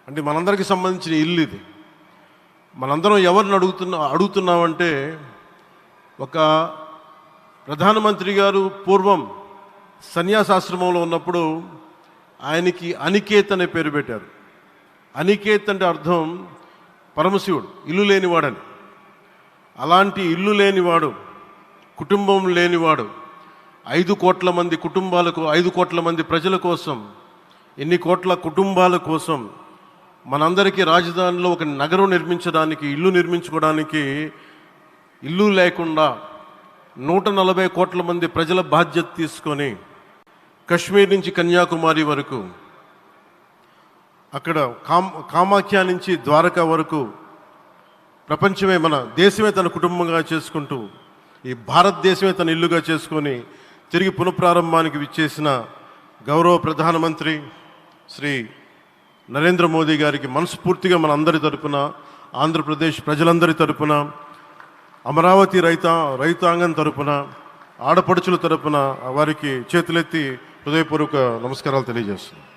అంటే మనందరికీ సంబంధించిన ఇల్లు ఇది. మనందరం ఎవరిని అడుగుతున్నామంటే, ఒక ప్రధానమంత్రి గారు పూర్వం సన్యాసాశ్రమంలో ఉన్నప్పుడు ఆయనకి అనికేత్ అనే పేరు పెట్టారు. అనికేత్ అంటే అర్థం పరమశివుడు, ఇల్లు లేనివాడని. అలాంటి ఇల్లు లేనివాడు, కుటుంబం లేనివాడు 5 కోట్ల మంది కుటుంబాలకు, 5 కోట్ల మంది ప్రజల కోసం, ఎన్ని కోట్ల కుటుంబాల కోసం మనందరికీ రాజధానిలో ఒక నగరం నిర్మించడానికి, ఇల్లు నిర్మించుకోవడానికి ఇల్లు లేకుండా 140 కోట్ల మంది ప్రజల బాధ్యత తీసుకొని కశ్మీర్ నుంచి కన్యాకుమారి వరకు, అక్కడ కామాఖ్య నుంచి ద్వారకా వరకు ప్రపంచమే, మన దేశమే తన కుటుంబంగా చేసుకుంటూ, ఈ భారతదేశమే తన ఇల్లుగా చేసుకొని తిరిగి పునఃప్రారంభానికి విచ్చేసిన గౌరవ ప్రధానమంత్రి శ్రీ నరేంద్ర మోదీ గారికి మనస్ఫూర్తిగా మన అందరి తరపున, ఆంధ్రప్రదేశ్ ప్రజలందరి తరపున, అమరావతి రైతాంగం తరపున, ఆడపడుచుల తరపున వారికి చేతులెత్తి హృదయపూర్వక నమస్కారాలు తెలియజేస్తున్నాను.